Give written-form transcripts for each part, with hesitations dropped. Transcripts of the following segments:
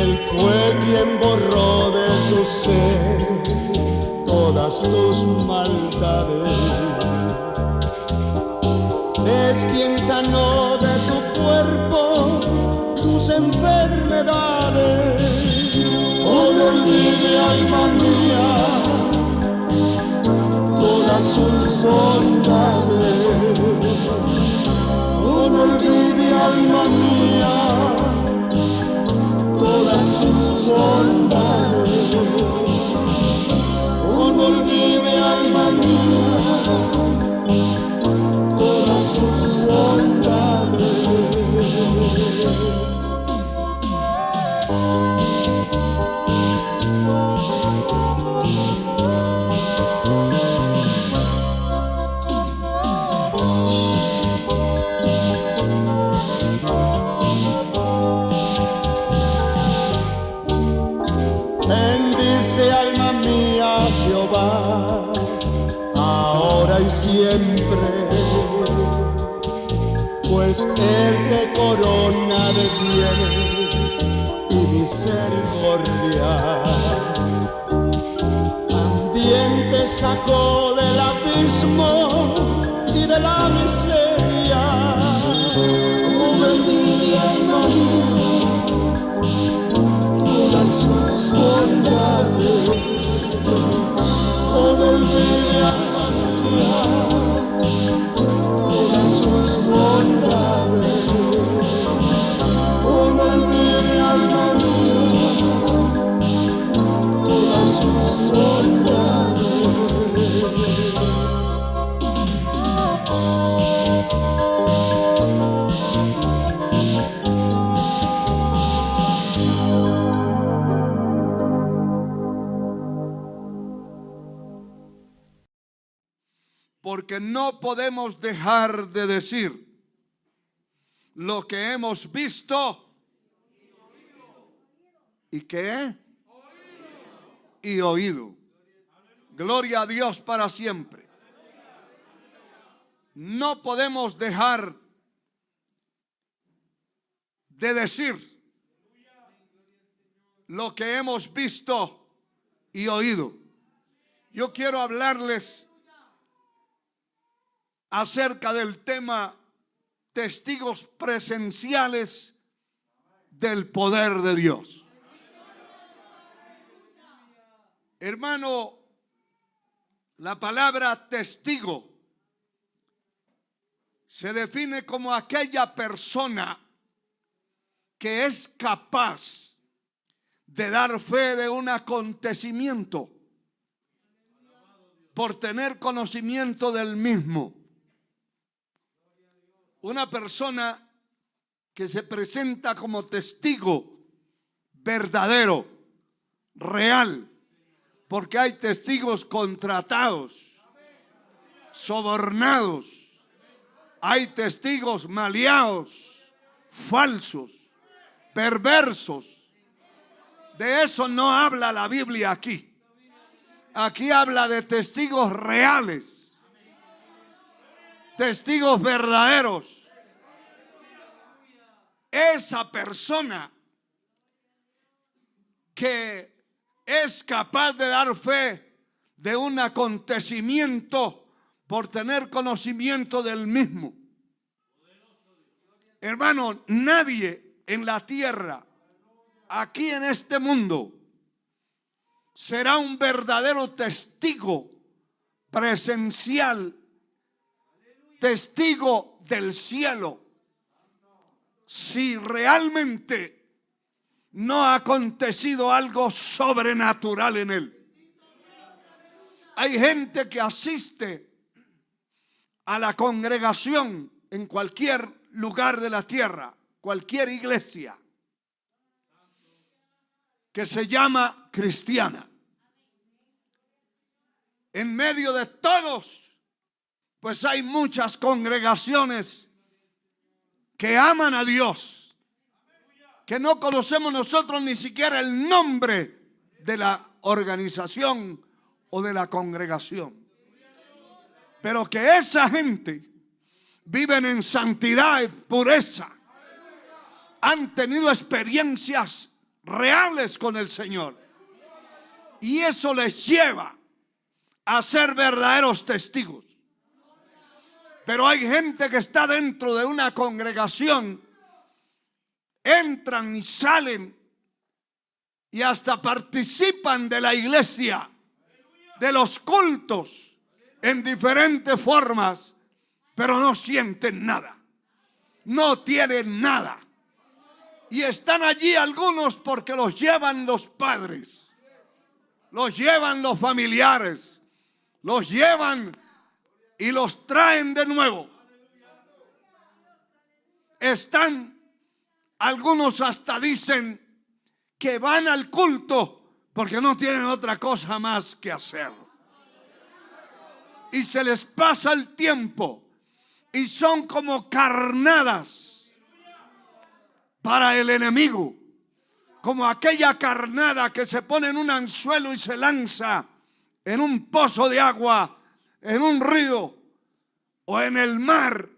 Él fue quien borró de tu ser todas tus maldades. Es quien sanó de tu cuerpo tus enfermedades. Oh, no olvide, alma mía, todas sus bondades. Oh, no olvide, alma mía, todas sus bondades. Oh, no olvide, alma mía, todas sus bondades. Bendice, alma mía, a Jehová, ahora y siempre, pues Él te corona de bien y misericordia. También te sacó del abismo y de la miseria. Oh, bendiga, alma mía, todas sus bondades. Oh, no olvide, alma mía, todas sus bondades. Oh, no olvide, alma mía, todas sus bondades. Porque no podemos dejar de decir lo que hemos visto y ¿qué? Y oído. Gloria a Dios para siempre. No podemos dejar de decir lo que hemos visto y oído. Yo quiero hablarles acerca del tema testigos presenciales del poder de Dios. Hermano, la palabra testigo se define como aquella persona que es capaz de dar fe de un acontecimiento por tener conocimiento del mismo. Una persona que se presenta como testigo verdadero, real, porque hay testigos contratados, sobornados, hay testigos maleados, falsos, perversos. De eso no habla la Biblia aquí. Aquí habla de testigos reales, testigos verdaderos. Esa persona que es capaz de dar fe de un acontecimiento por tener conocimiento del mismo. Hermano, nadie en la tierra, aquí en este mundo, será un verdadero testigo presencial, testigo del cielo, si realmente no ha acontecido algo sobrenatural en él. Hay gente que asiste a la congregación en cualquier lugar de la tierra, cualquier iglesia, que se llama cristiana. En medio de todos, pues hay muchas congregaciones que aman a Dios, que no conocemos nosotros ni siquiera el nombre de la organización o de la congregación, pero que esa gente viven en santidad y pureza, han tenido experiencias reales con el Señor. Y eso les lleva a ser verdaderos testigos. Pero hay gente que está dentro de una congregación, entran y salen y hasta participan de la iglesia, de los cultos en diferentes formas, pero no sienten nada, no tienen nada. Y están allí algunos porque los llevan los padres, los llevan los familiares, los llevan y los traen de nuevo. Están, algunos hasta dicen que van al culto porque no tienen otra cosa más que hacer. Y se les pasa el tiempo y son como carnadas para el enemigo, como aquella carnada que se pone en un anzuelo y se lanza en un pozo de agua, en un río o en el mar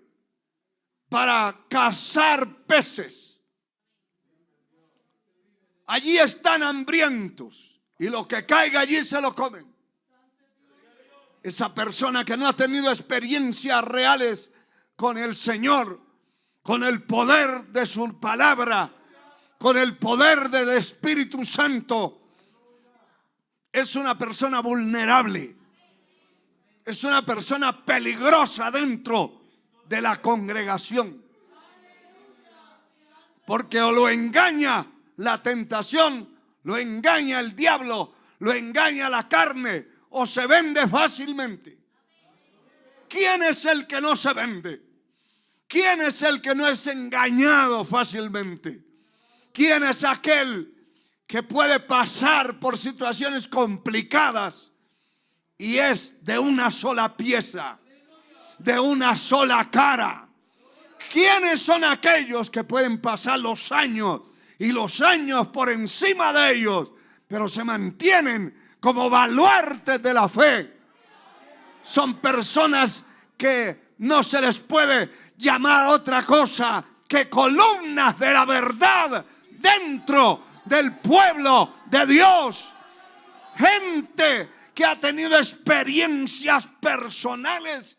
para cazar peces. Allí están hambrientos y lo que caiga allí se lo comen. Esa persona que no ha tenido experiencias reales con el Señor, con el poder de su palabra, con el poder del Espíritu Santo, es una persona vulnerable. Es una persona peligrosa dentro de la congregación. Porque o lo engaña la tentación, lo engaña el diablo, lo engaña la carne, o se vende fácilmente. ¿Quién es el que no se vende? ¿Quién es el que no es engañado fácilmente? ¿Quién es aquel que puede pasar por situaciones complicadas y es de una sola pieza, de una sola cara? ¿Quiénes son aquellos que pueden pasar los años y los años por encima de ellos, pero se mantienen como baluartes de la fe? Son personas que no se les puede llamar otra cosa que columnas de la verdad dentro del pueblo de Dios. Gente que ha tenido experiencias personales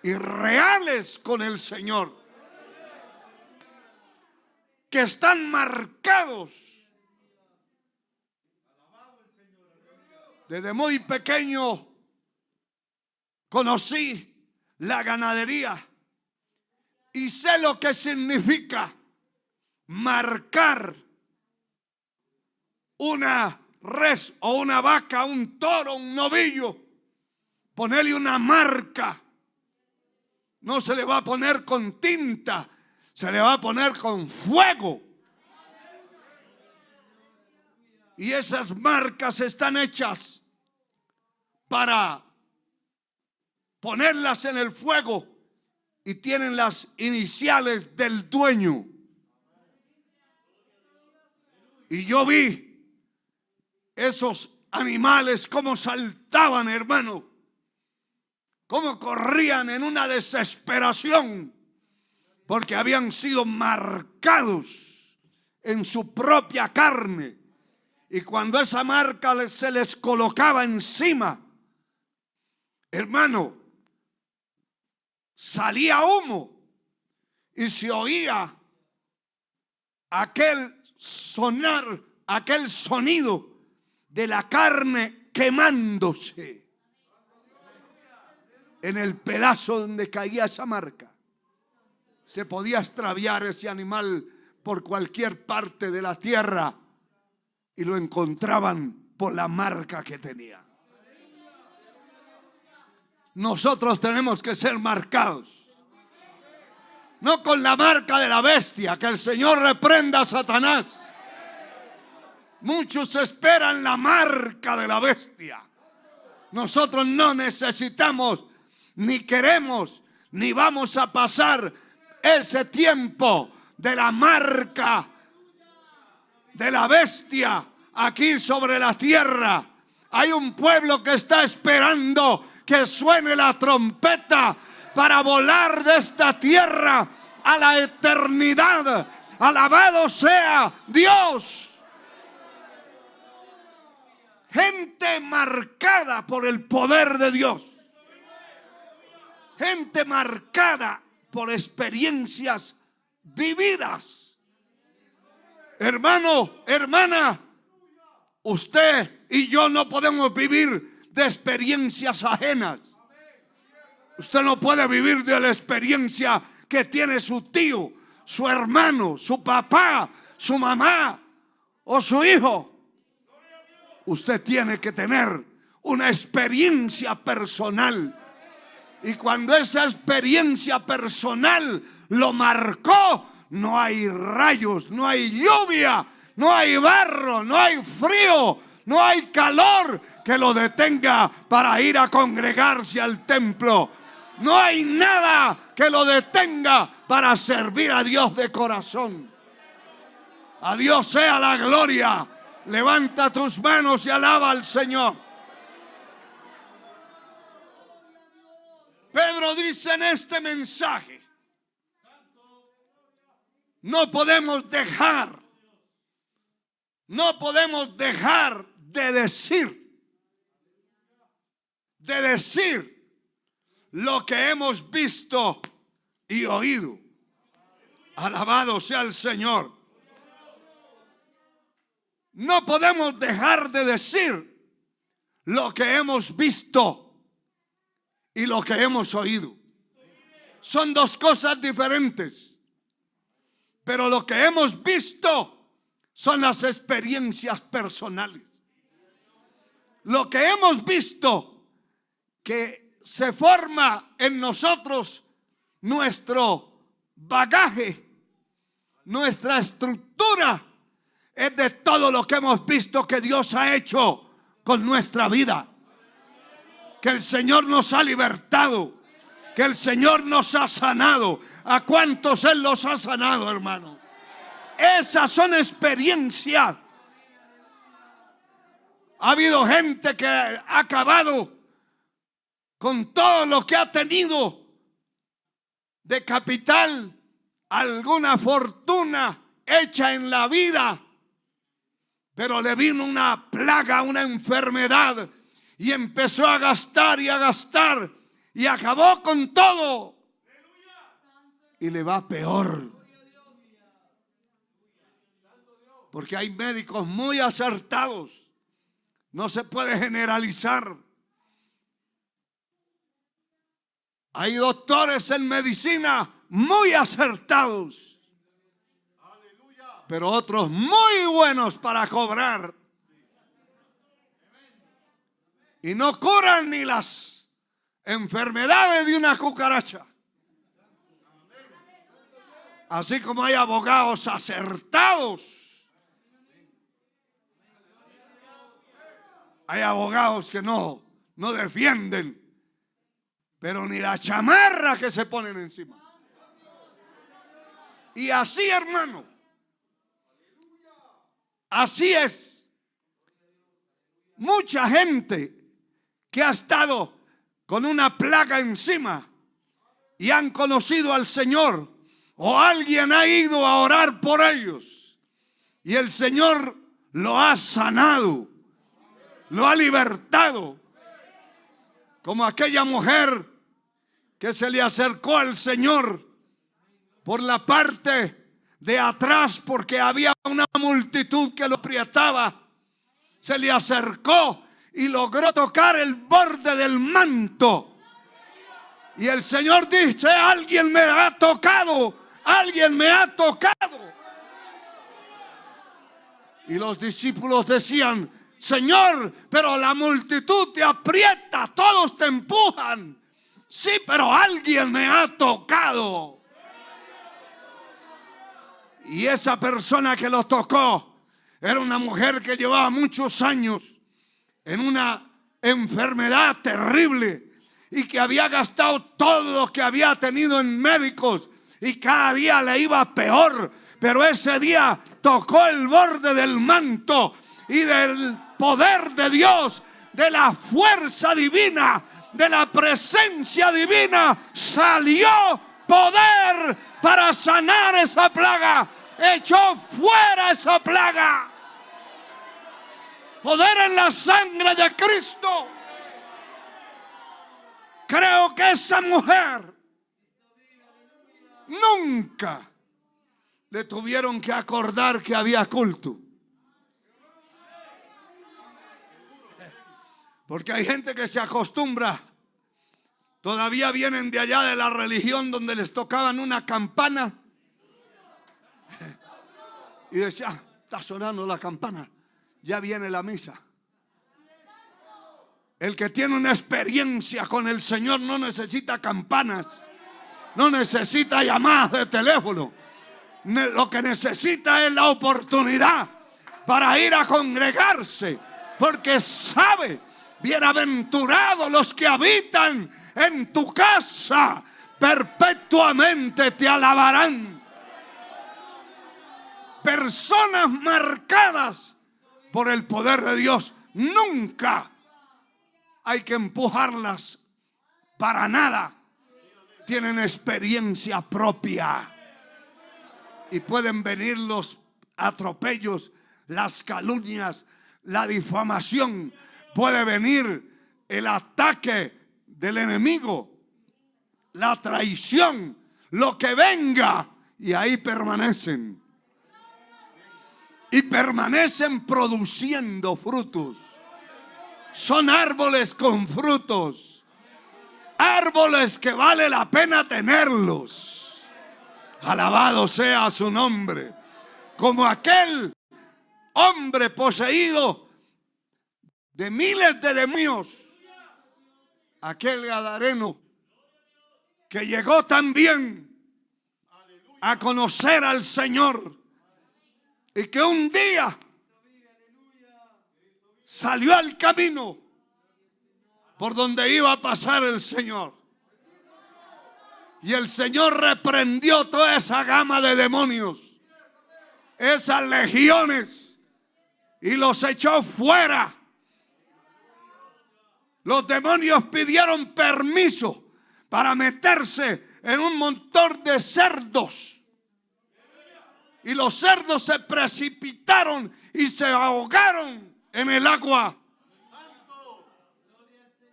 y reales con el Señor, que están marcados. Desde muy pequeño conocí la ganadería y sé lo que significa marcar una res o una vaca, un toro, un novillo, ponerle una marca. No se le va a poner con tinta, se le va a poner con fuego. Y esas marcas están hechas para ponerlas en el fuego y tienen las iniciales del dueño. Y yo vi esos animales cómo saltaban, hermano, cómo corrían en una desesperación, porque habían sido marcados en su propia carne. Y cuando esa marca se les colocaba encima, hermano, salía humo y se oía aquel sonar, aquel sonido de la carne quemándose en el pedazo donde caía esa marca. Se podía extraviar ese animal por cualquier parte de la tierra y lo encontraban por la marca que tenía. Nosotros tenemos que ser marcados, no con la marca de la bestia. Que el Señor reprenda a Satanás. Muchos esperan la marca de la bestia. Nosotros no necesitamos, ni queremos, ni vamos a pasar ese tiempo de la marca de la bestia aquí sobre la tierra. Hay un pueblo que está esperando que suene la trompeta para volar de esta tierra a la eternidad. Alabado sea Dios. Gente marcada por el poder de Dios. Gente marcada por experiencias vividas. Hermano, hermana, usted y yo no podemos vivir de experiencias ajenas. Usted no puede vivir de la experiencia que tiene su tío, su hermano, su papá, su mamá o su hijo. Usted tiene que tener una experiencia personal. Y cuando esa experiencia personal lo marcó, no hay rayos, no hay lluvia, no hay barro, no hay frío, no hay calor que lo detenga para ir a congregarse al templo. No hay nada que lo detenga para servir a Dios de corazón. A Dios sea la gloria. Levanta tus manos y alaba al Señor. Pedro dice en este mensaje: no podemos dejar de decir lo que hemos visto y oído. Alabado sea el Señor. No podemos dejar de decir lo que hemos visto y lo que hemos oído. Son dos cosas diferentes. Pero lo que hemos visto son las experiencias personales. Lo que hemos visto que se forma en nosotros nuestro bagaje, nuestra estructura, es de todo lo que hemos visto que Dios ha hecho con nuestra vida. Que el Señor nos ha libertado, que el Señor nos ha sanado. ¿A cuántos Él los ha sanado, hermano? Esas son experiencias. Ha habido gente que ha acabado con todo lo que ha tenido de capital, alguna fortuna hecha en la vida, pero le vino una plaga, una enfermedad, y empezó a gastar y a gastar y acabó con todo. Y le va peor. Porque hay médicos muy acertados. No se puede generalizar. Hay doctores en medicina muy acertados. Pero otros muy buenos para cobrar. Y no curan ni las enfermedades de una cucaracha. Así como hay abogados acertados, hay abogados que no defienden, pero ni la chamarra que se ponen encima. Y así, hermano, así es. Mucha gente que ha estado con una plaga encima y han conocido al Señor, o alguien ha ido a orar por ellos y el Señor lo ha sanado, lo ha libertado. Como aquella mujer que se le acercó al Señor por la parte de atrás porque había una multitud que lo aprietaba. Se le acercó y logró tocar el borde del manto. Y el Señor dice: alguien me ha tocado, alguien me ha tocado. Y los discípulos decían: Señor, pero la multitud te aprieta, todos te empujan. Sí, pero alguien me ha tocado. Y esa persona que lo tocó era una mujer que llevaba muchos años en una enfermedad terrible y que había gastado todo lo que había tenido en médicos y cada día le iba peor. Pero ese día tocó el borde del manto y del poder de Dios, de la fuerza divina, de la presencia divina, salió poder para sanar esa plaga. Echó fuera esa plaga. Poder en la sangre de Cristo. Creo que esa mujer nunca le tuvieron que acordar que había culto. Porque hay gente que se acostumbra. Todavía vienen de allá de la religión donde les tocaban una campana. Y decía, está sonando la campana, ya viene la misa. El que tiene una experiencia con el Señor no necesita campanas, no necesita llamadas de teléfono. Lo que necesita es la oportunidad para ir a congregarse, porque sabe, bienaventurados los que habitan en tu casa, perpetuamente te alabarán. Personas marcadas por el poder de Dios, nunca hay que empujarlas para nada. Tienen experiencia propia y pueden venir los atropellos, las calumnias, la difamación, puede venir el ataque del enemigo, la traición, lo que venga, y ahí permanecen. Y permanecen produciendo frutos. Son árboles con frutos. Árboles que vale la pena tenerlos. Alabado sea su nombre. Como aquel hombre poseído de miles de demonios. Aquel gadareno que llegó también a conocer al Señor. Y que un día salió al camino por donde iba a pasar el Señor. Y el Señor reprendió toda esa gama de demonios, esas legiones, y los echó fuera. Los demonios pidieron permiso para meterse en un montón de cerdos. Y los cerdos se precipitaron y se ahogaron en el agua.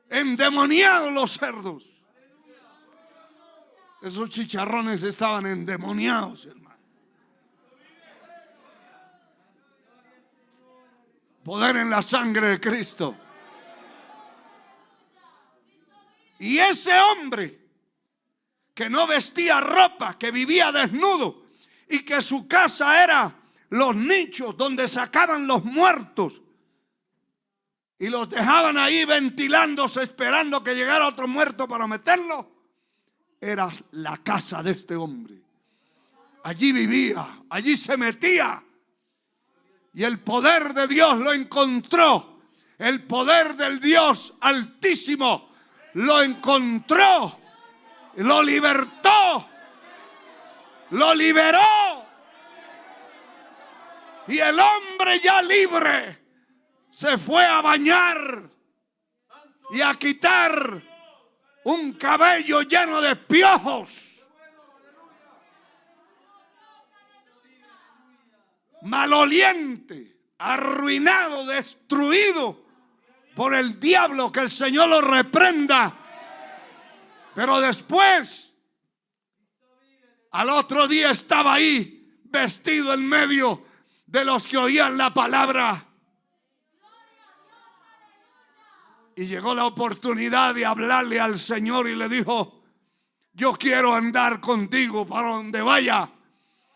Endemoniados los cerdos. Esos chicharrones estaban endemoniados, hermano. Poder en la sangre de Cristo. Y ese hombre que no vestía ropa, que vivía desnudo, y que su casa era los nichos donde sacaban los muertos y los dejaban ahí ventilándose, esperando que llegara otro muerto para meterlo, era la casa de este hombre. Allí vivía, allí se metía, y el poder de Dios lo encontró. El poder del Dios Altísimo lo encontró, lo libertó, lo liberó. Y el hombre ya libre se fue a bañar y a quitar un cabello lleno de piojos, maloliente, arruinado, destruido por el diablo. Que el Señor lo reprenda. Pero después, al otro día, estaba ahí vestido en medio de los que oían la palabra. Y llegó la oportunidad de hablarle al Señor y le dijo: yo quiero andar contigo para donde vaya.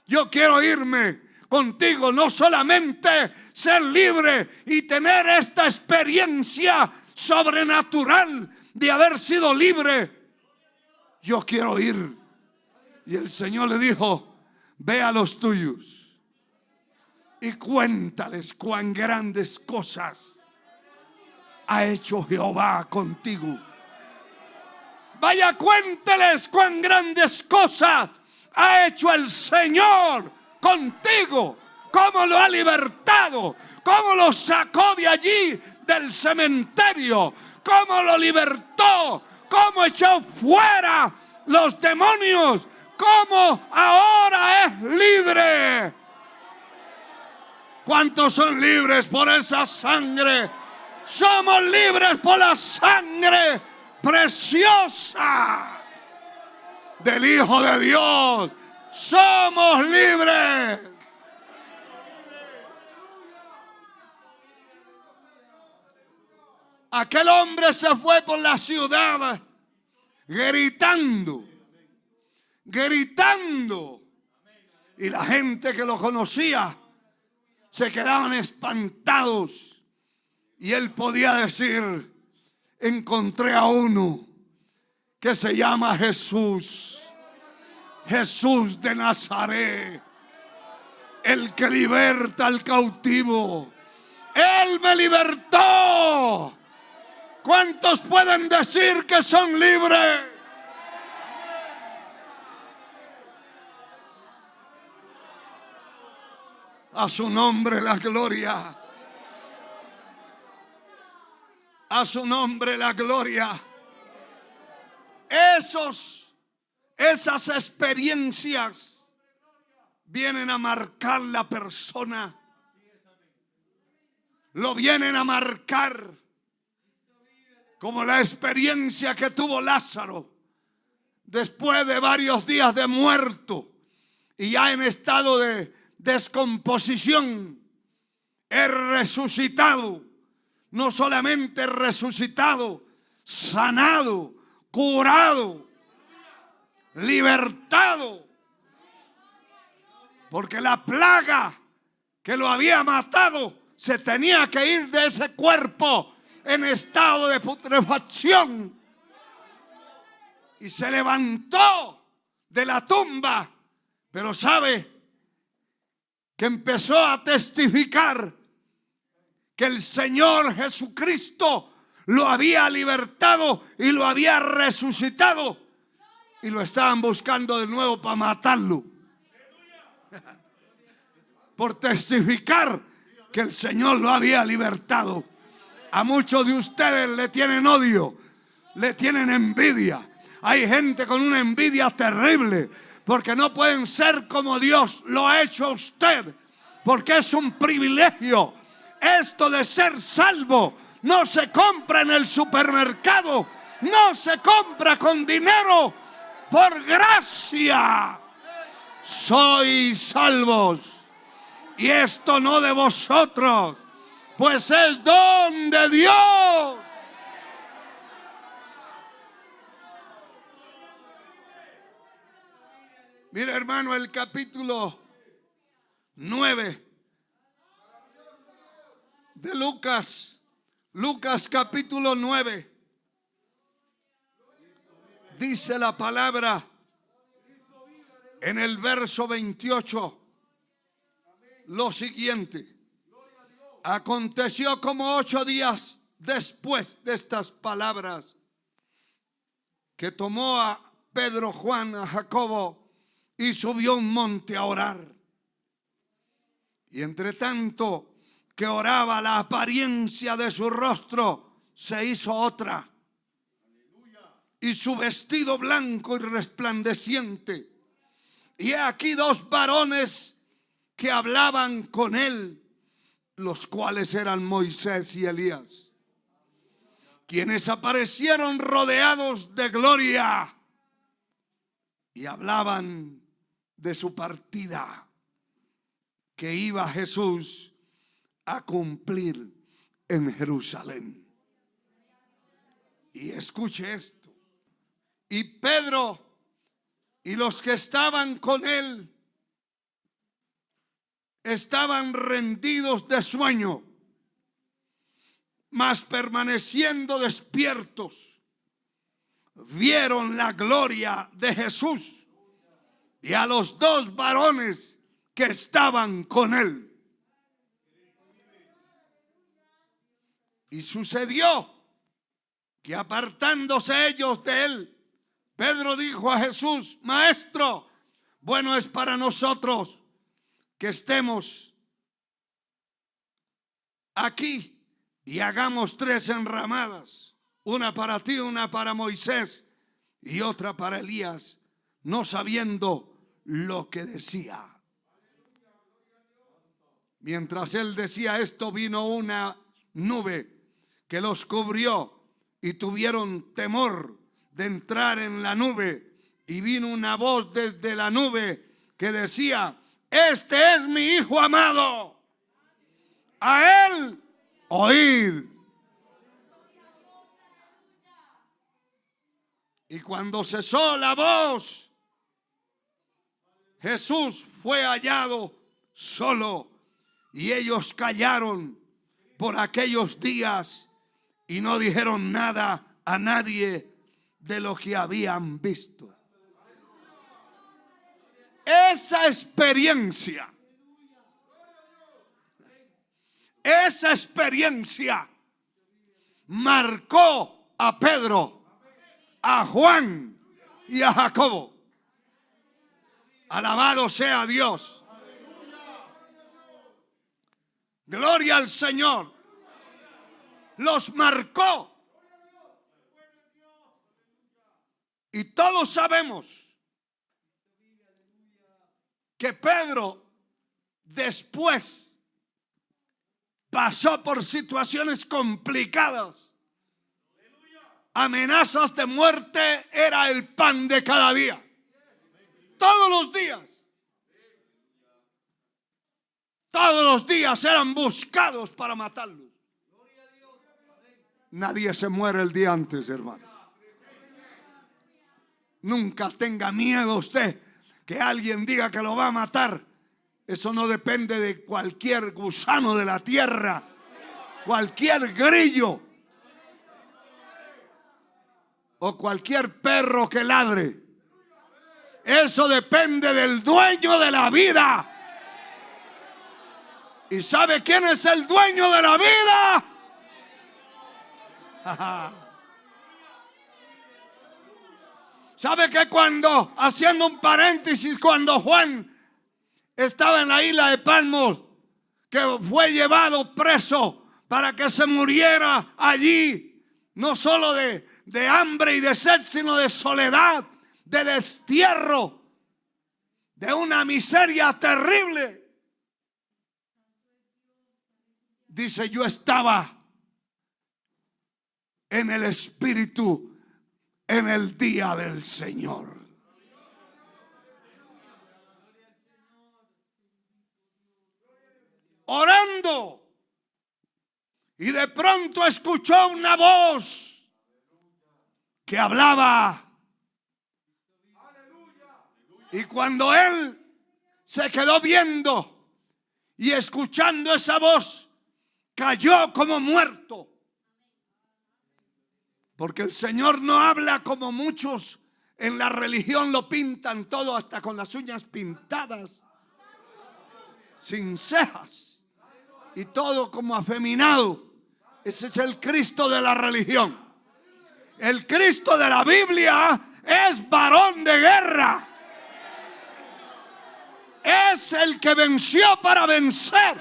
Yo quiero irme contigo, no solamente ser libre y tener esta experiencia sobrenatural de haber sido libre. Yo quiero ir. Y el Señor le dijo: ve a los tuyos y cuéntales cuán grandes cosas ha hecho Jehová contigo. Vaya, cuénteles cuán grandes cosas ha hecho el Señor contigo. Cómo lo ha libertado, cómo lo sacó de allí del cementerio, cómo lo libertó, cómo echó fuera los demonios, cómo ahora es libre. ¿Cuántos son libres por esa sangre? Somos libres por la sangre preciosa del Hijo de Dios. Somos libres. Aquel hombre se fue por la ciudad gritando, gritando. Y la gente que lo conocía se quedaban espantados. Y él podía decir: encontré a uno que se llama Jesús. Jesús de Nazaret, el que liberta al cautivo. Él me libertó. ¿Cuántos pueden decir que son libres? A su nombre la gloria. A su nombre la gloria. Esas experiencias vienen a marcar la persona. Lo vienen a marcar, como la experiencia que tuvo Lázaro después de varios días de muerto y ya en estado de descomposición. Es resucitado. No solamente resucitado, sanado, curado, libertado. Porque la plaga que lo había matado se tenía que ir de ese cuerpo en estado de putrefacción. Y se levantó de la tumba. Pero sabe que empezó a testificar que el Señor Jesucristo lo había libertado y lo había resucitado. Y lo estaban buscando de nuevo para matarlo. Por testificar que el Señor lo había libertado. A muchos de ustedes le tienen odio, le tienen envidia. Hay gente con una envidia terrible porque no pueden ser como Dios lo ha hecho a usted. Porque es un privilegio. Esto de ser salvo no se compra en el supermercado, no se compra con dinero. Por gracia sois salvos, y esto no de vosotros, pues es don de Dios. Mira, hermano, el capítulo 9 de Lucas capítulo 9. Dice la palabra en el verso 28 lo siguiente: aconteció como 8 días después de estas palabras que tomó a Pedro, Juan, a Jacobo y subió a un monte a orar. Y entre tanto que oraba, la apariencia de su rostro se hizo otra, y su vestido blanco y resplandeciente. Y he aquí 2 varones que hablaban con él, los cuales eran Moisés y Elías, quienes aparecieron rodeados de gloria y hablaban de su partida que iba Jesús a cumplir en Jerusalén. Y escuche esto. Y Pedro y los que estaban con él estaban rendidos de sueño, mas permaneciendo despiertos, vieron la gloria de Jesús y a los 2 varones que estaban con él. Y sucedió que apartándose ellos de él, Pedro dijo a Jesús: Maestro, bueno es para nosotros que estemos aquí y hagamos 3 enramadas, una para ti, una para Moisés y otra para Elías, no sabiendo lo que decía. Mientras él decía esto, vino una nube que los cubrió y tuvieron temor de entrar en la nube. Y vino una voz desde la nube que decía: este es mi Hijo amado, a él oíd. Y cuando cesó la voz, Jesús fue hallado solo, y ellos callaron por aquellos días y no dijeron nada a nadie de lo que habían visto. Esa experiencia marcó a Pedro, a Juan y a Jacobo. Alabado sea Dios. Gloria al Señor. Los marcó. Y todos sabemos que Pedro después pasó por situaciones complicadas. Amenazas de muerte era el pan de cada día. Todos los días. Todos los días eran buscados para matarlos. Nadie se muere el día antes, hermano. Nunca tenga miedo usted que alguien diga que lo va a matar. Eso no depende de cualquier gusano de la tierra, cualquier grillo o cualquier perro que ladre. Eso depende del dueño de la vida. ¿Y sabe quién es el dueño de la vida? ¿Sabe que cuando, haciendo un paréntesis, cuando Juan estaba en la isla de Patmos, que fue llevado preso para que se muriera allí, no solo de hambre y de sed, sino de soledad, de destierro, de una miseria terrible? Dice: yo estaba en el Espíritu en el día del Señor. Orando. Y de pronto escuchó una voz que hablaba. Y cuando él se quedó viendo y escuchando esa voz, cayó como muerto. Porque el Señor no habla como muchos en la religión lo pintan todo, hasta con las uñas pintadas, sin cejas y todo como afeminado. Ese es el Cristo de la religión. El Cristo de la Biblia es varón de guerra. Es el que venció para vencer.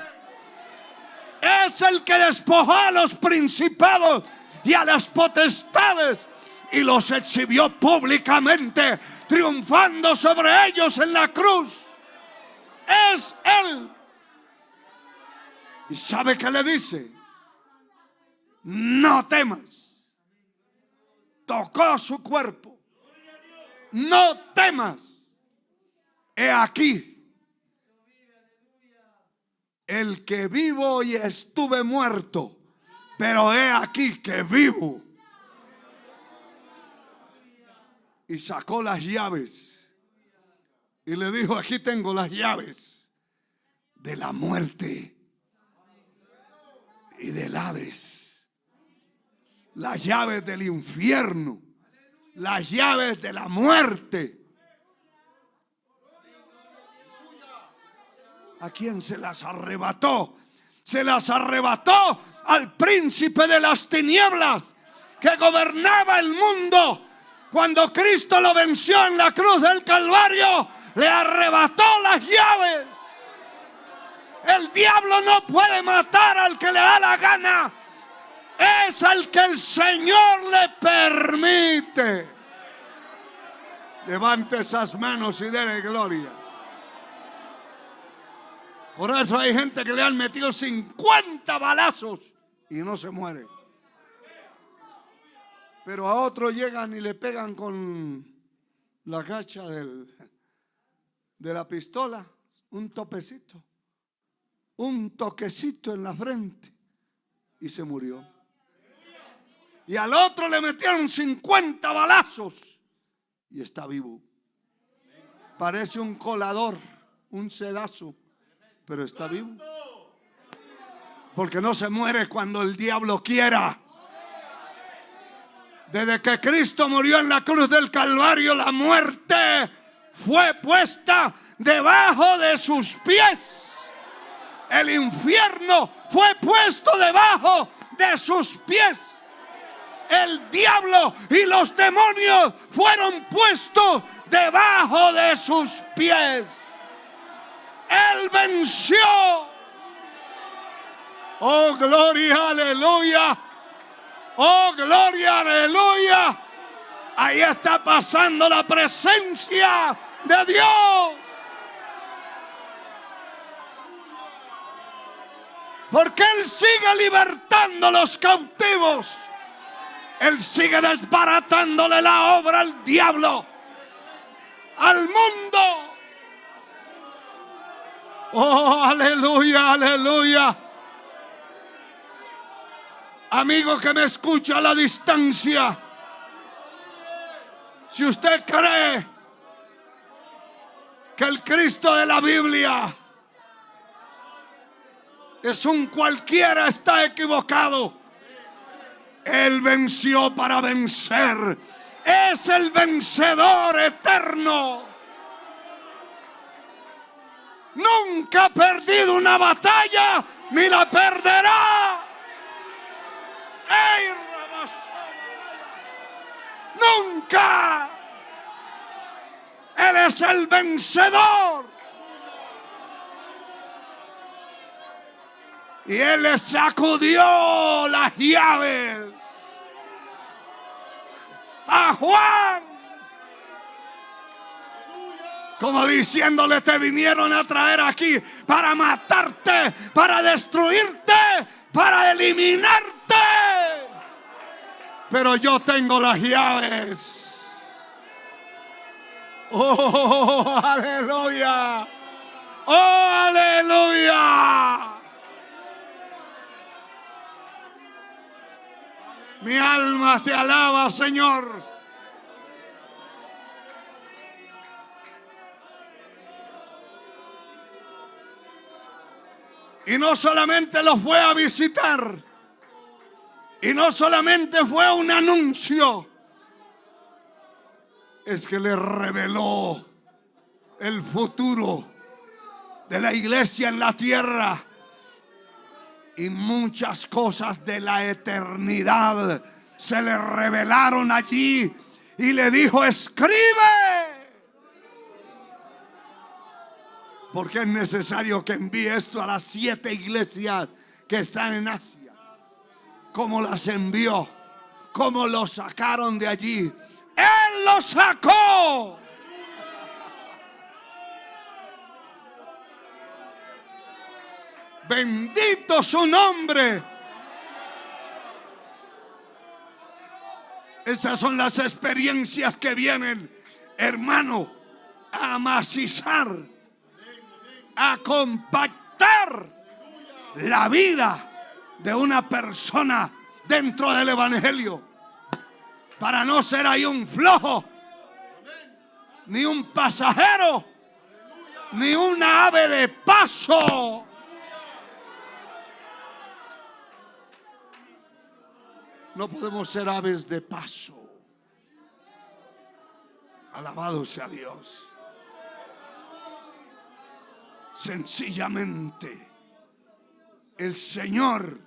Es el que despojó a los principados y a las potestades y los exhibió públicamente, triunfando sobre ellos en la cruz. Es Él. ¿Y sabe qué le dice? No temas. Tocó su cuerpo. No temas. He aquí el que vivo y estuve muerto, pero he aquí que vivo. Y sacó las llaves y le dijo: aquí tengo las llaves de la muerte y del Hades, las llaves del infierno, las llaves de la muerte. ¿A quién se las arrebató? Se las arrebató al príncipe de las tinieblas que gobernaba el mundo. Cuando Cristo lo venció en la cruz del Calvario, le arrebató las llaves. El diablo no puede matar al que le da la gana. Es al que el Señor le permite. Levante esas manos y dele gloria. Por eso hay gente que le han metido 50 balazos y no se muere. Pero a otro llegan y le pegan con la gacha de la pistola un topecito, un toquecito en la frente y se murió. Y al otro le metieron 50 balazos y está vivo. Parece un colador, un sedazo, pero está vivo. Porque no se muere cuando el diablo quiera. Desde que Cristo murió en la cruz del Calvario, la muerte fue puesta debajo de sus pies. El infierno fue puesto debajo de sus pies. El diablo y los demonios fueron puestos debajo de sus pies. Él venció. Oh, gloria, aleluya. Oh, gloria, aleluya. Ahí está pasando la presencia de Dios. Porque Él sigue libertando a los cautivos. Él sigue desbaratándole la obra al diablo, al mundo. Oh, aleluya, aleluya. Amigo que me escucha a la distancia, si usted cree que el Cristo de la Biblia es un cualquiera, está equivocado. Él venció para vencer. Es el vencedor eterno. Nunca ha perdido una batalla ni la perderá. ¡Ey, nunca! Él es el vencedor. Y Él le sacudió las llaves a Juan, como diciéndole: te vinieron a traer aquí para matarte, para destruirte, para eliminarte. Pero yo tengo las llaves. Oh, aleluya. Oh, aleluya. Mi alma te alaba, Señor. Y no solamente lo fue a visitar, y no solamente fue un anuncio, es que le reveló el futuro de la iglesia en la tierra. Y muchas cosas de la eternidad se le revelaron allí. Y le dijo: escribe. Porque es necesario que envíe esto a las 7 iglesias que están en Asia. Como las envió, como lo sacaron de allí. Él lo sacó. Bendito su nombre. Esas son las experiencias que vienen, hermano, a amacizar, a compactar la vida de una persona dentro del evangelio, para no ser ahí un flojo, ni un pasajero, ni una ave de paso. No podemos ser aves de paso. Alabado sea Dios. Sencillamente, el Señor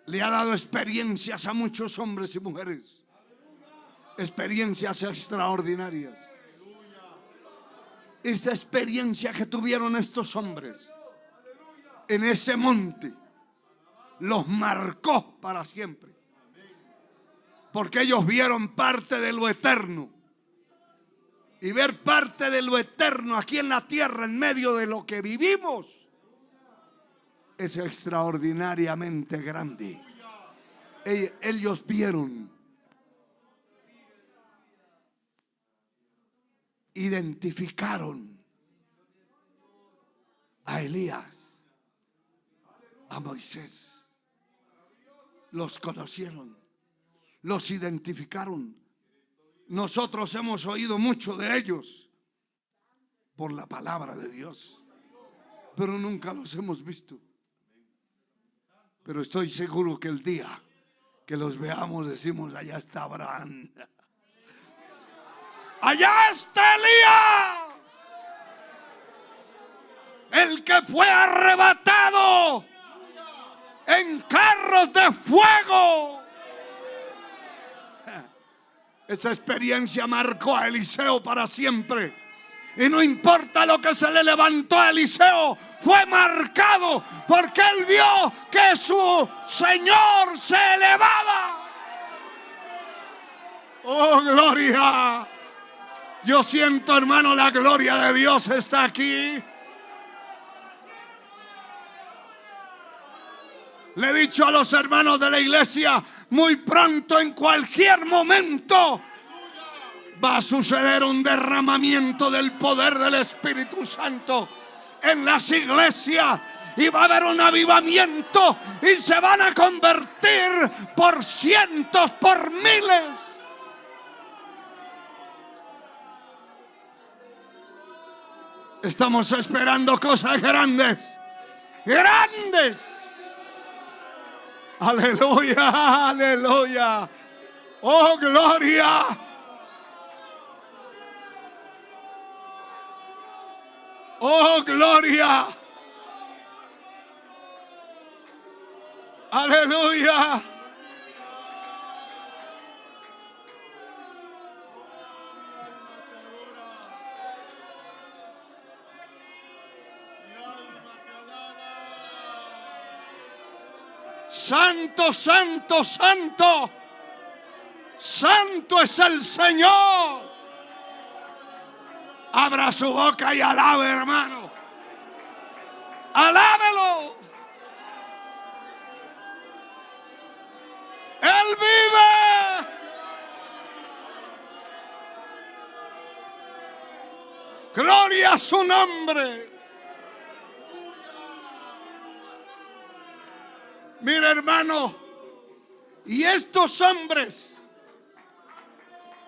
le ha dado experiencias a muchos hombres y mujeres. Experiencias extraordinarias. Esa experiencia que tuvieron estos hombres en ese monte los marcó para siempre, porque ellos vieron parte de lo eterno. y ver parte de lo eterno aquí en la tierra en medio de lo que vivimos es extraordinariamente grande. Ellos vieron, identificaron a Elías, a Moisés, los conocieron, los identificaron. Nosotros hemos oído mucho de ellos por la palabra de Dios, pero nunca los hemos visto. Pero estoy seguro que el día que los veamos decimos: allá está Abraham, allá está Elías, el que fue arrebatado en carros de fuego. Esa experiencia marcó a Eliseo para siempre. Y no importa lo que se le levantó a Eliseo, fue marcado porque él vio que su Señor se elevaba. Oh, gloria. Yo siento, hermano, la gloria de Dios está aquí. Le he dicho a los hermanos de la iglesia, muy pronto, en cualquier momento, va a suceder un derramamiento del poder del Espíritu Santo en las iglesias. Y va a haber un avivamiento y se van a convertir por cientos, por miles. Estamos esperando cosas grandes, grandes. Aleluya, aleluya. Oh, gloria. Oh, gloria. Aleluya. Santo, santo, santo. Santo es el Señor. Abra su boca y alabe, hermano. Alábelo. Él vive. Gloria a su nombre. Mira, hermano, y estos hombres,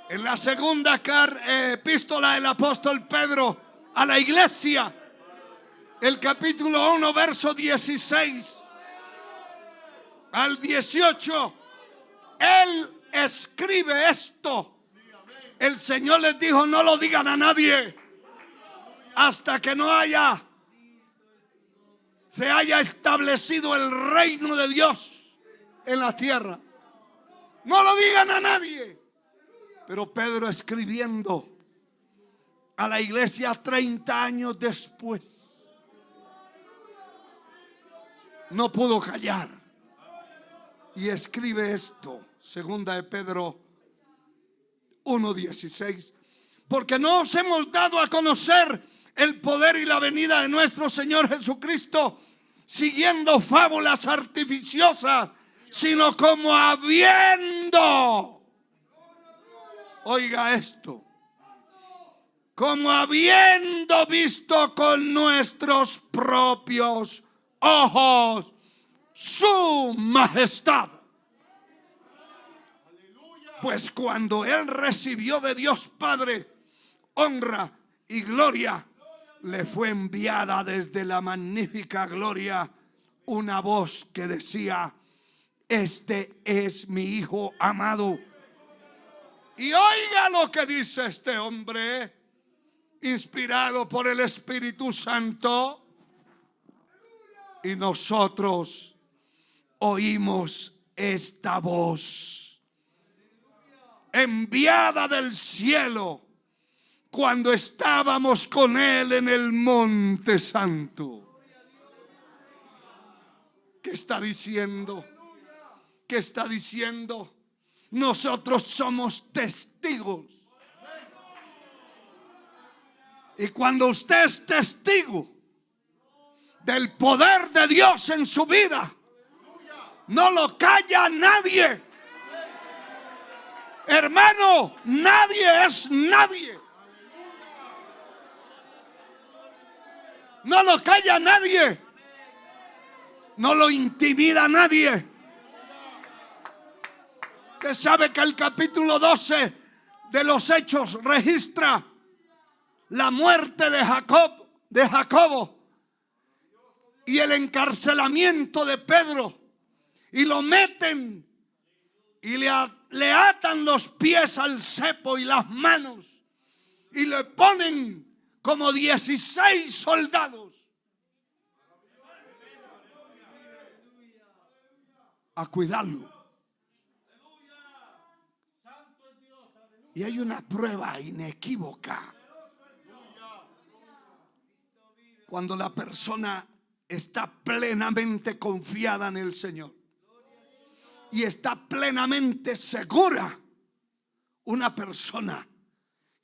en la segunda epístola del apóstol Pedro a la iglesia, el capítulo 1, verso 16 al 18, él escribe esto. El Señor les dijo: no lo digan a nadie hasta que no se haya establecido el reino de Dios en la tierra. No lo digan a nadie. Pero Pedro, escribiendo a la iglesia 30 años después, no pudo callar y escribe esto, segunda de Pedro 1:16: porque no os hemos dado a conocer el poder y la venida de nuestro Señor Jesucristo siguiendo fábulas artificiosas, sino como habiendo, oiga esto, como habiendo visto con nuestros propios ojos su majestad. Pues cuando él recibió de Dios Padre honra y gloria, le fue enviada desde la magnífica gloria una voz que decía: este es mi Hijo amado. Y oiga lo que dice este hombre, inspirado por el Espíritu Santo. Y nosotros oímos esta voz enviada del cielo cuando estábamos con él en el monte santo. ¿Qué está diciendo? ¿Qué está diciendo? Nosotros somos testigos Y cuando usted es testigo del poder de Dios en su vida, no lo calla nadie. Hermano, nadie es nadie. No lo calla nadie. No lo intimida nadie. Usted sabe que el capítulo 12 de los Hechos registra la muerte de Jacobo y el encarcelamiento de Pedro, y lo meten y le atan los pies al cepo y las manos y le ponen como 16 soldados a cuidarlo. Y hay una prueba inequívoca. Cuando la persona está plenamente confiada en el Señor y está plenamente segura, una persona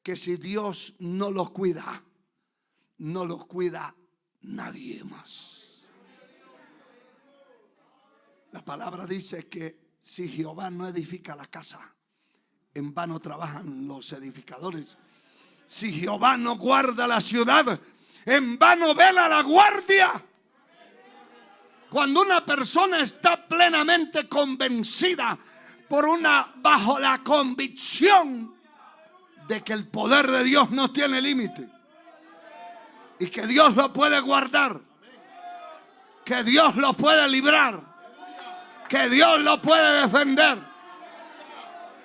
que si Dios no lo cuida, no lo cuida nadie más. La palabra dice que si Jehová no edifica la casa, en vano trabajan los edificadores. Si Jehová no guarda la ciudad, en vano vela la guardia. Cuando una persona está plenamente convencida bajo la convicción de que el poder de Dios no tiene límite y que Dios lo puede guardar, que Dios lo puede librar, que Dios lo puede defender.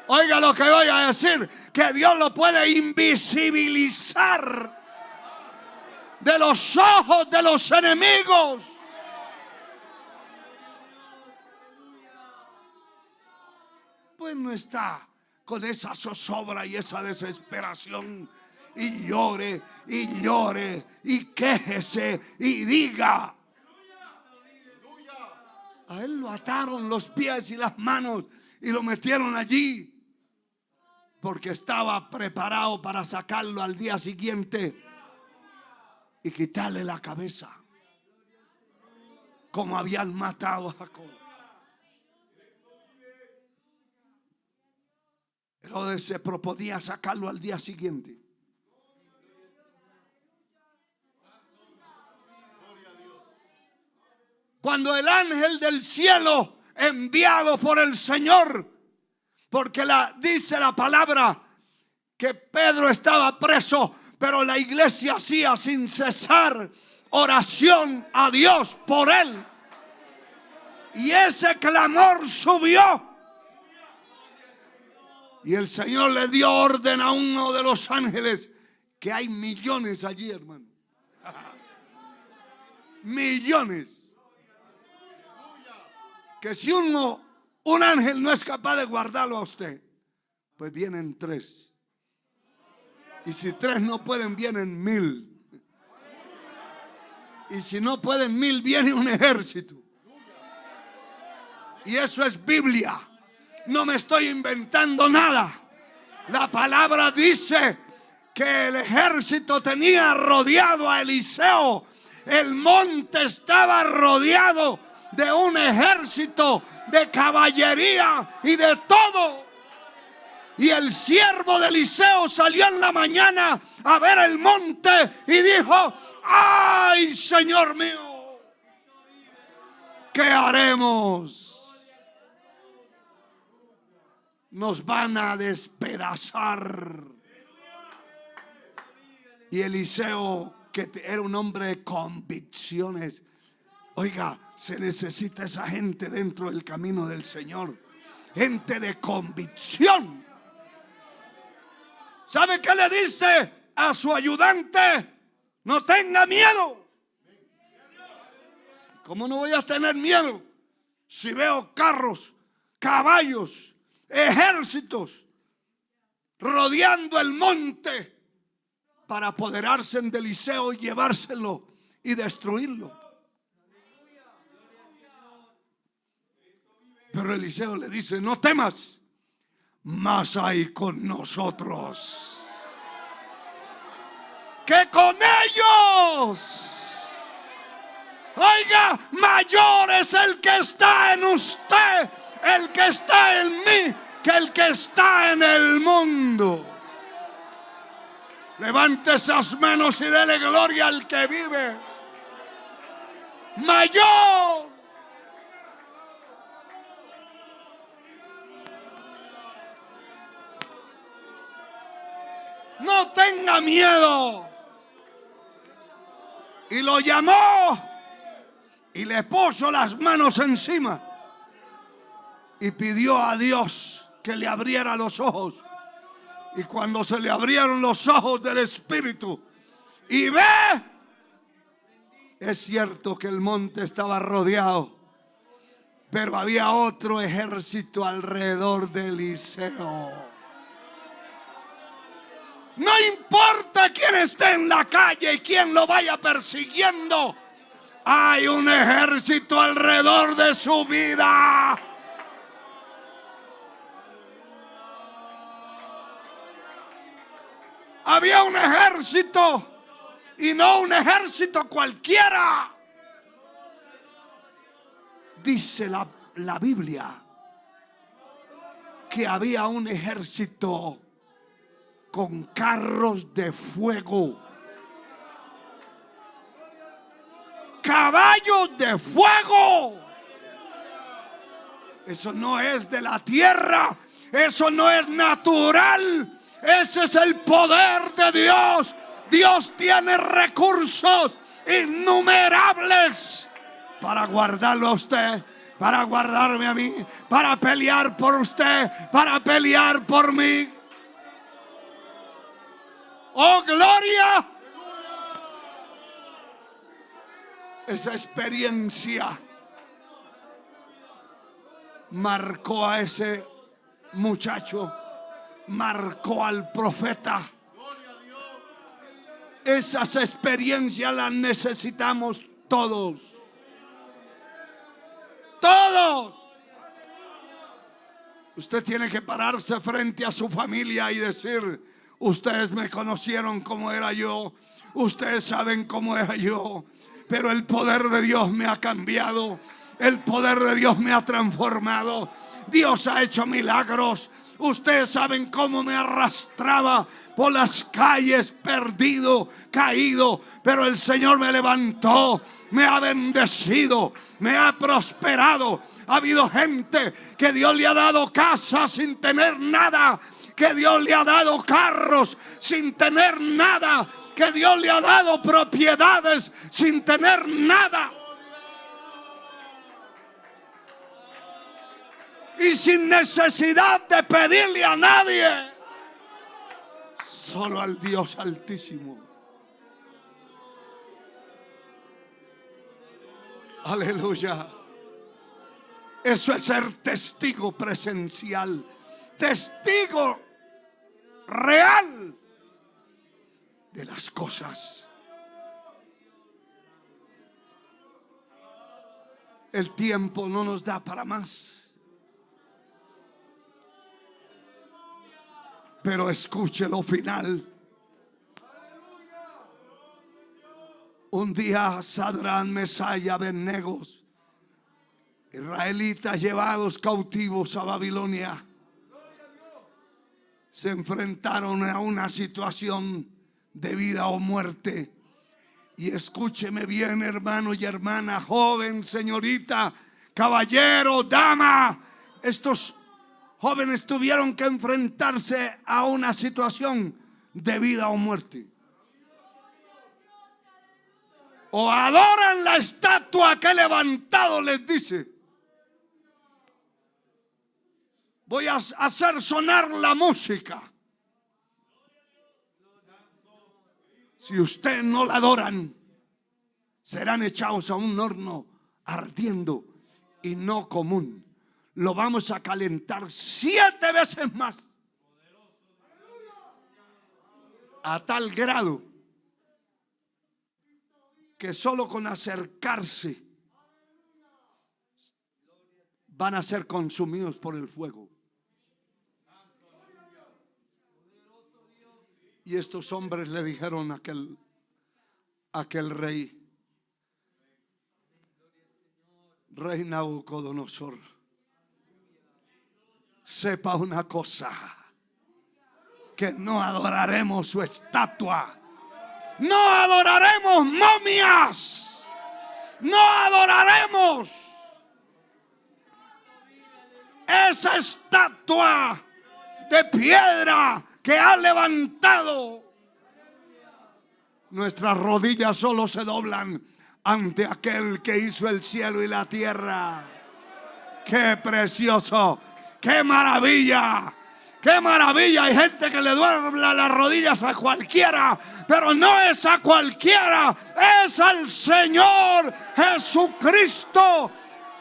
Oiga lo que voy a decir, que Dios lo puede invisibilizar de los ojos de los enemigos. Pues no está con esa zozobra y esa desesperación y llore y quéjese y diga. A él lo ataron los pies y las manos y lo metieron allí porque estaba preparado para sacarlo al día siguiente y quitarle la cabeza, como habían matado a Jacob. Herodes se proponía sacarlo al día siguiente. Cuando el ángel del cielo, enviado por el Señor, porque dice la palabra que Pedro estaba preso, pero la iglesia hacía sin cesar oración a Dios por él, y ese clamor subió. Y el Señor le dio orden a uno de los ángeles, que hay millones allí, hermano. Millones. Que si un ángel no es capaz de guardarlo a usted, pues vienen 3. Y si 3 no pueden, vienen 1000. Y si no pueden 1000, viene un ejército. Y eso es Biblia. No me estoy inventando nada. La palabra dice que el ejército tenía rodeado a Eliseo. El monte estaba rodeado de un ejército de caballería y de todo. Y el siervo de Eliseo salió en la mañana a ver el monte y dijo: ¡ay, Señor mío! ¿Qué haremos? Nos van a despedazar. Y Eliseo, que era un hombre de convicciones. Oiga, se necesita esa gente dentro del camino del Señor. Gente de convicción. ¿Sabe qué le dice a su ayudante? No tenga miedo. ¿Cómo no voy a tener miedo si veo carros, caballos, ejércitos rodeando el monte para apoderarse de Eliseo y llevárselo y destruirlo? Pero Eliseo le dice: no temas, más hay con nosotros. que con ellos. Oiga, mayor es el que está en usted, el que está en mí, que el que está en el mundo. Levante esas manos y dele gloria al que vive. Mayor. No tenga miedo. Y lo llamó y le puso las manos encima y pidió a Dios que le abriera los ojos. Y cuando se le abrieron los ojos del Espíritu y ve, es cierto que el monte estaba rodeado, pero había otro ejército alrededor de Eliseo. No importa quién esté en la calle y quién lo vaya persiguiendo, hay un ejército alrededor de su vida. Había un ejército, y no un ejército cualquiera. Dice la Biblia que había un ejército con carros de fuego, caballos de fuego. Eso no es de la tierra, eso no es natural. Ese es el poder de Dios. Dios tiene recursos innumerables para guardarlo a usted, para guardarme a mí, para pelear por usted, para pelear por mí. ¡Oh, gloria! Esa experiencia marcó a ese muchacho, marcó al profeta. Esas experiencias las necesitamos todos. Todos. Usted tiene que pararse frente a su familia y decir: ustedes me conocieron como era yo, ustedes saben cómo era yo, pero el poder de Dios me ha cambiado, el poder de Dios me ha transformado. Dios ha hecho milagros. Ustedes saben cómo me arrastraba por las calles, perdido, caído, pero el Señor me levantó, me ha bendecido, me ha prosperado. Ha habido gente que Dios le ha dado casa sin tener nada, que Dios le ha dado carros sin tener nada, que Dios le ha dado propiedades sin tener nada. Y sin necesidad de pedirle a nadie, solo al Dios Altísimo. Aleluya. Eso es ser testigo presencial, testigo real de las cosas. El tiempo no nos da para más. Pero escuche lo final. Un día Sadrán, Mesach y Abednego, israelitas llevados cautivos a Babilonia, se enfrentaron a una situación de vida o muerte. Y escúcheme bien, hermano y hermana, joven, señorita, caballero, dama. Estos jóvenes tuvieron que enfrentarse a una situación de vida o muerte. O adoran la estatua que he levantado, les dice. Voy a hacer sonar la música. Si ustedes no la adoran, serán echados a un horno ardiendo y no común. Lo vamos a calentar 7 veces más. A tal grado que solo con acercarse van a ser consumidos por el fuego. Y estos hombres le dijeron a aquel rey Nabucodonosor, sepa una cosa, que no adoraremos su estatua, no adoraremos momias, no adoraremos esa estatua de piedra que ha levantado. Nuestras rodillas solo se doblan ante aquel que hizo el cielo y la tierra. ¡Qué precioso! ¡Qué maravilla! ¡Qué maravilla! Hay gente que le dobla las rodillas a cualquiera, pero no es a cualquiera, es al Señor Jesucristo.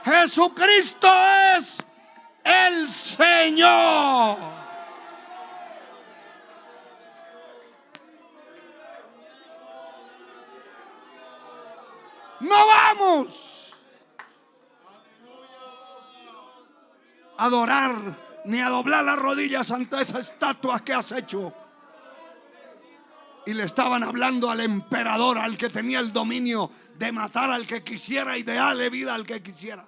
Jesucristo es el Señor. No vamos a adorar ni a doblar las rodillas ante esa estatua que has hecho. Y le estaban hablando al emperador, al que tenía el dominio de matar al que quisiera y de darle vida al que quisiera.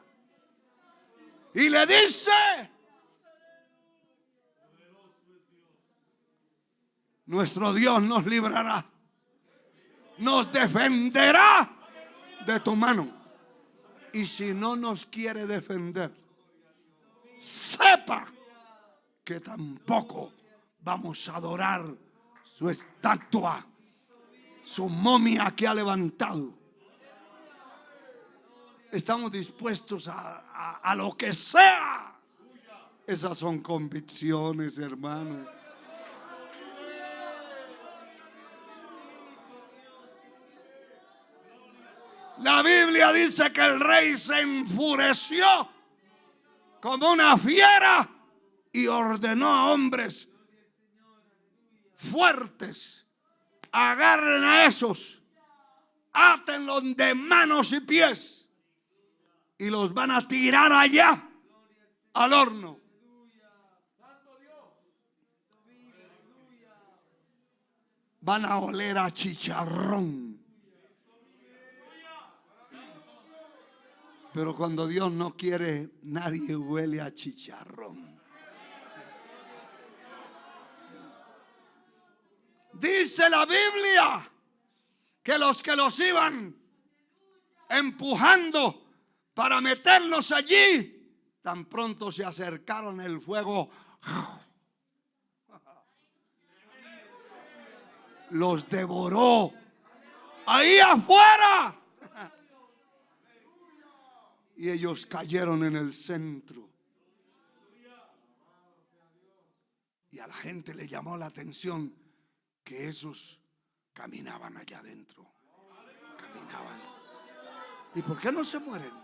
Y le dice: nuestro Dios nos librará, nos defenderá de tu mano. Y si no nos quiere defender, sepa que tampoco vamos a adorar su estatua, su momia que ha levantado. Estamos dispuestos a lo que sea. Esas son convicciones, hermano. La Biblia dice que el rey se enfureció como una fiera y ordenó a hombres fuertes: agarren a esos, átenlos de manos y pies y los van a tirar allá al horno. Van a oler a chicharrón. Pero cuando Dios no quiere, nadie huele a chicharrón. Dice la Biblia que los iban empujando para meterlos allí, tan pronto se acercaron, el fuego los devoró ahí afuera. Y ellos cayeron en el centro. Y a la gente le llamó la atención que esos caminaban allá adentro. Caminaban. ¿Y por qué no se mueren?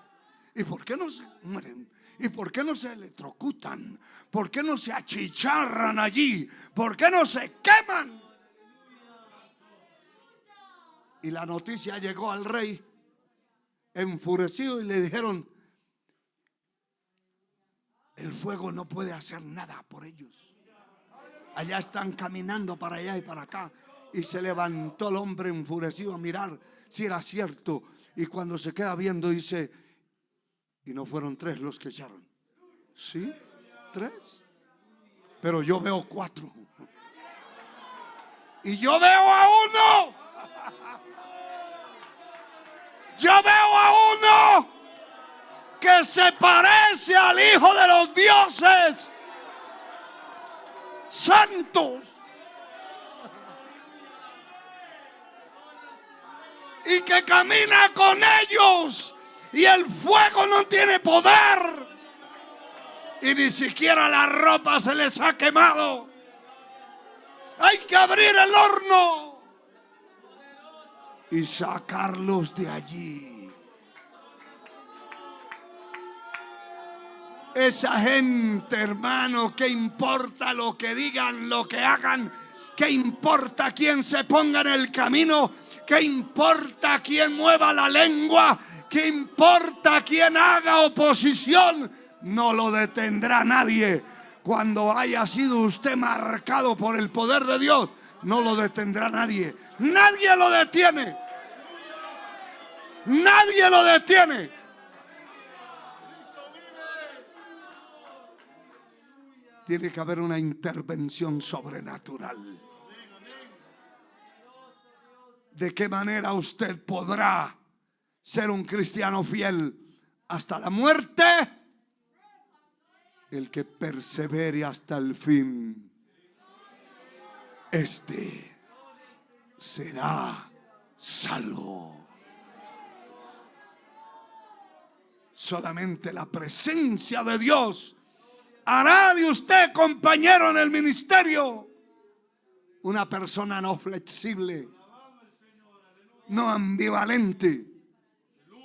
¿Y por qué no se mueren? ¿Y por qué no se electrocutan? ¿Por qué no se achicharran allí? ¿Por qué no se queman? Y la noticia llegó al rey enfurecido y le dijeron: el fuego no puede hacer nada por ellos. Allá están caminando para allá y para acá. Y se levantó el hombre enfurecido a mirar si era cierto. Y cuando se queda viendo dice: ¿y no fueron 3 los que echaron? ¿Sí? 3. Pero yo veo 4. Y yo veo a uno. Yo veo a uno que se parece al Hijo de los dioses santos. Y que camina con ellos. Y el fuego no tiene poder. Y ni siquiera la ropa se les ha quemado. Hay que abrir el horno y sacarlos de allí. Esa gente, hermano, ¿qué importa lo que digan, lo que hagan? ¿Qué importa quién se ponga en el camino? ¿Qué importa quién mueva la lengua? ¿Qué importa quién haga oposición? No lo detendrá nadie. Cuando haya sido usted marcado por el poder de Dios, No lo detendrá nadie. Nadie lo detiene. Nadie lo detiene. Tiene que haber una intervención sobrenatural. ¿De qué manera usted podrá ser un cristiano fiel hasta la muerte? El que persevere hasta el fin, este será salvo. Solamente la presencia de Dios hará de usted, compañero en el ministerio, una persona no flexible, no ambivalente,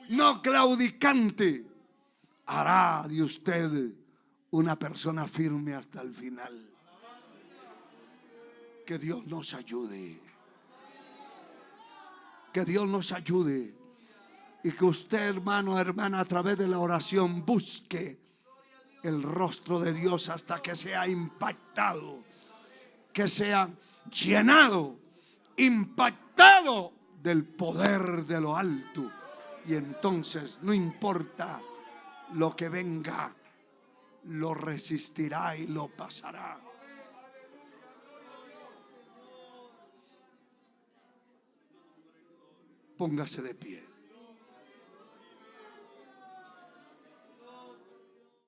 no claudicante. Hará de usted una persona firme hasta el final. Que Dios nos ayude. Que Dios nos ayude. Y que usted, hermano, hermana, a través de la oración busque el rostro de Dios hasta que sea impactado, que sea llenado, impactado del poder de lo alto. Y entonces no importa lo que venga, lo resistirá y lo pasará. Póngase de pie.